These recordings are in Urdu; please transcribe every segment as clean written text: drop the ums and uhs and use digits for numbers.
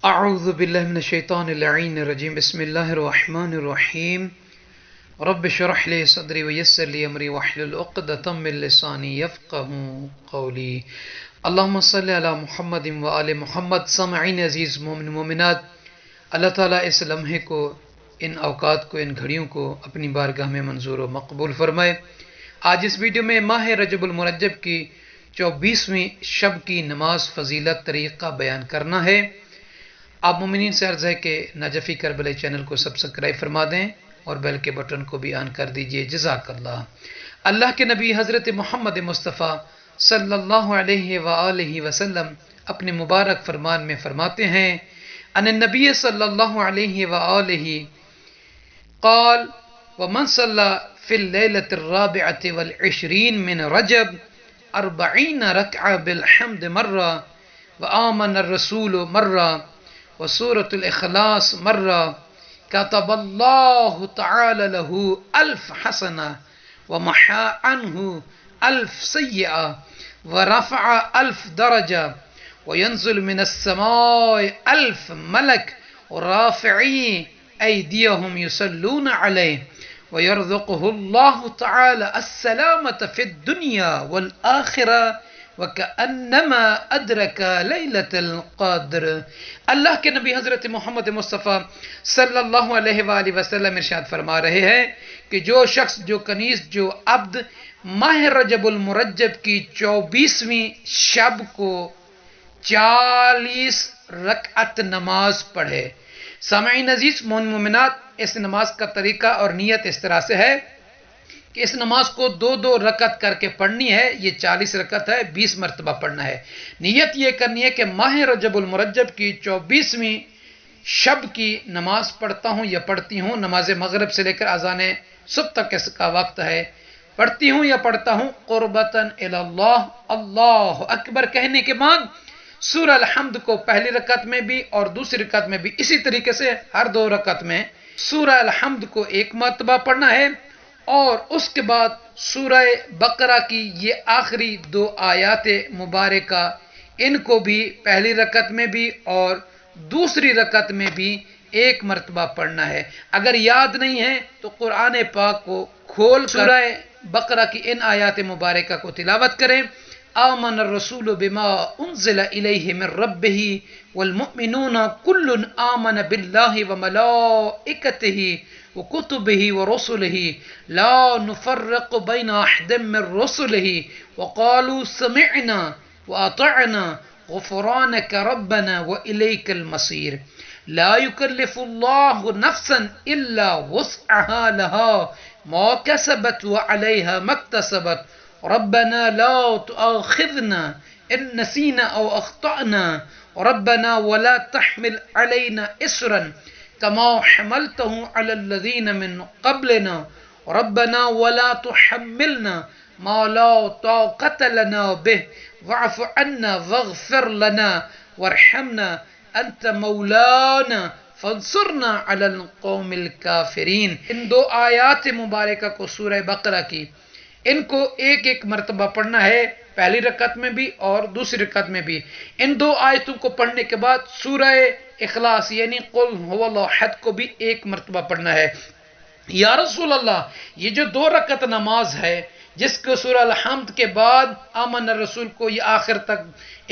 اعوذ باللہ من الشیطان اللعین الرجیم بسم اللہ الرحمن الرحیم رب اشرح لی صدری ویسر لی امری واحلل عقدۃ من لسانی یفقهوا قولی اللہم صلی علی محمد وآل محمد۔ سامعین عزیز مومن مومنات، اللہ تعالیٰ اس لمحے کو، ان اوقات کو، ان گھڑیوں کو اپنی بارگاہ میں منظور و مقبول فرمائے۔ آج اس ویڈیو میں ماہ رجب المرجب کی 24ویں شب کی نماز فضیلت طریقہ بیان کرنا ہے۔ آپ مومنین سے عرض ہے کہ نجفی کربلائی چینل کو سبسکرائب فرما دیں اور بیل کے بٹن کو بھی آن کر دیجئے۔ جزاک اللہ۔ اللہ کے نبی حضرت محمد مصطفیٰ صلی اللہ علیہ وآلہ وسلم اپنے مبارک فرمان میں فرماتے ہیں، ان النبی صلی اللہ علیہ وآلہ قال ومن صلی فی اللیلۃ الرابعۃ والعشرین من رجب 40 رکعہ بالحمد مرہ وآمن الرسول مرہ وسورة الإخلاص مرة كتب الله تعالى له 1000 حسنة ومحى عنه 1000 سيئة ورفع 1000 درجة وينزل من السماء 1000 ملك ورافعي أيديهم يصلون عليه ويرزقه الله تعالى السلامة في الدنيا والآخرة وَكَأَنَّمَا أَدْرَكَ لَيْلَةَ الْقَدْرِ۔ اللہ کے نبی حضرت محمد مصطفیٰ صلی اللہ علیہ وآلہ وسلم ارشاد فرما رہے ہیں کہ جو شخص، جو کنیز، جو عبد ماہ رجب المرجب کی 24ویں شب کو 40 رکعت نماز پڑھے۔ سامعین عزیز مومنات، اس نماز کا طریقہ اور نیت اس طرح سے ہے کہ اس نماز کو 2 رکعت کر کے پڑھنی ہے۔ یہ 40 رکعت ہے، 20 مرتبہ پڑھنا ہے۔ نیت یہ کرنی ہے کہ ماہ رجب المرجب کی 24ویں شب کی نماز پڑھتا ہوں یا پڑھتی ہوں، نماز مغرب سے لے کر اذان صبح تک اس کا وقت ہے، پڑھتی ہوں یا پڑھتا ہوں قربتاً الی اللہ، اللہ اکبر کہنے کے بعد سورہ الحمد کو پہلی رکعت میں بھی اور دوسری رکعت میں بھی اسی طریقے سے ہر 2 رکعت میں سورہ الحمد کو 1 مرتبہ پڑھنا ہے، اور اس کے بعد سورہ بقرہ کی یہ آخری 2 آیات مبارکہ، ان کو بھی پہلی رکعت میں بھی اور دوسری رکعت میں بھی 1 مرتبہ پڑھنا ہے۔ اگر یاد نہیں ہے تو قرآن پاک کو کھول کر سورہ بقرہ کی ان آیات مبارکہ کو تلاوت کریں۔ آمن الرسول بما انزل الیہ من ربہ والمؤمنون کل آمن باللہ وملائکتہ وكتبه ورسله لا نفرق بين أحد من رسله وقالوا سمعنا وأطعنا غفرانك ربنا وإليك المصير لا يكلف الله نفسا إلا وسعها لها ما كسبت وعليها ما اكتسبت ربنا لا تؤاخذنا إن نسينا أو أخطأنا ربنا ولا تحمل علينا إسرا كما حملته على الذين من قبلنا ربنا ولا تحملنا ما لا طاقة لنا به واعف عنا واغفر لنا وارحمنا أنت مولانا فانصرنا على القوم الكافرين۔ ان 2 آیات مبارکہ کو سورہ بقرہ کی، ان کو 1 مرتبہ پڑھنا ہے، پہلی رکعت میں بھی اور دوسری رکعت میں بھی۔ ان 2 آیتوں کو پڑھنے کے بعد سورہ اخلاص یعنی قل هو اللہ احد کو بھی 1 مرتبہ پڑھنا ہے۔ یا رسول اللہ، یہ جو 2 رکعت نماز ہے جس کو سورہ الحمد کے بعد آمن الرسول کو یہ آخر تک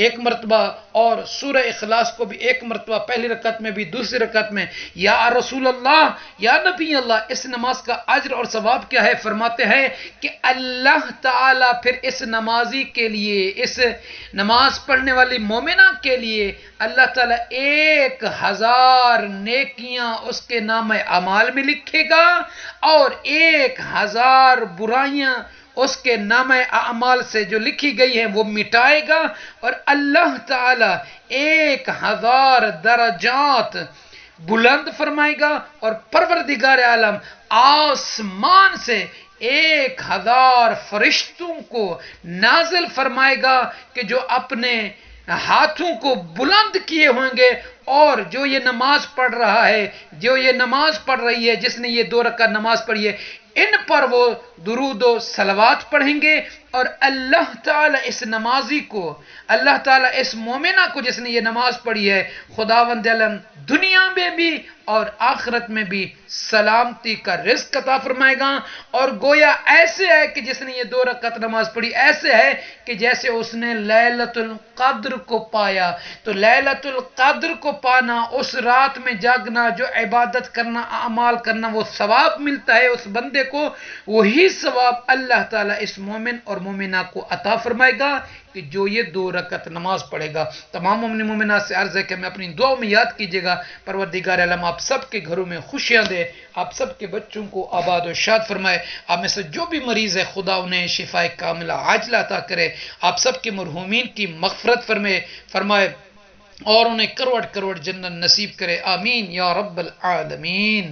1 مرتبہ اور سورہ اخلاص کو بھی 1 مرتبہ پہلی رکعت میں بھی دوسری رکعت میں، یا رسول اللہ، یا نبی اللہ، اس نماز کا اجر اور ثواب کیا ہے؟ فرماتے ہیں کہ اللہ تعالیٰ پھر اس نمازی کے لیے، اس نماز پڑھنے والی مومنہ کے لیے اللہ تعالیٰ 1000 نیکیاں اس کے نام اعمال میں لکھے گا اور 1000 برائیاں اس کے نام اعمال سے جو لکھی گئی ہیں وہ مٹائے گا، اور اللہ تعالیٰ 1000 درجات بلند فرمائے گا، اور پروردگار عالم آسمان سے 1000 فرشتوں کو نازل فرمائے گا کہ جو اپنے ہاتھوں کو بلند کیے ہوئیں گے، اور جو یہ نماز پڑھ رہا ہے، جو یہ نماز پڑھ رہی ہے، جس نے یہ 2 رکعت نماز پڑھی ہے، ان پر وہ درود و صلوات پڑھیں گے، اور اللہ تعالیٰ اس نمازی کو، اللہ تعالیٰ اس مومنہ کو جس نے یہ نماز پڑھی ہے، خداوند عالم دنیا میں بھی اور آخرت میں بھی سلامتی کا رزق عطا فرمائے گا۔ اور گویا ایسے ہے کہ جس نے یہ 2 رکعت نماز پڑھی، ایسے ہے کہ جیسے اس نے لیلۃ القدر کو پایا۔ تو لیلۃ القدر کو پانا، اس رات میں جاگنا، جو عبادت کرنا، اعمال کرنا، وہ ثواب ملتا ہے اس بندے کو، وہی ثواب اللہ تعالیٰ اس مومن اور مومنہ کو عطا فرمائے گا کہ جو یہ 2 رکعت نماز پڑھے گا۔ تمام مومن مومنات سے عرض ہے کہ ہمیں اپنی دعاؤں میں یاد کیجیے گا۔ پروردگار عالم آپ سب کے گھروں میں خوشیاں دے، آپ سب کے بچوں کو آباد و شاد فرمائے۔ آپ میں سے جو بھی مریض ہے خدا انہیں شفاء کاملہ عاجلہ عطا کرے۔ آپ سب کے مرحومین کی مغفرت فرمائے اور انہیں کروڑ کروڑ جنت نصیب کرے، آمین یا رب العالمین۔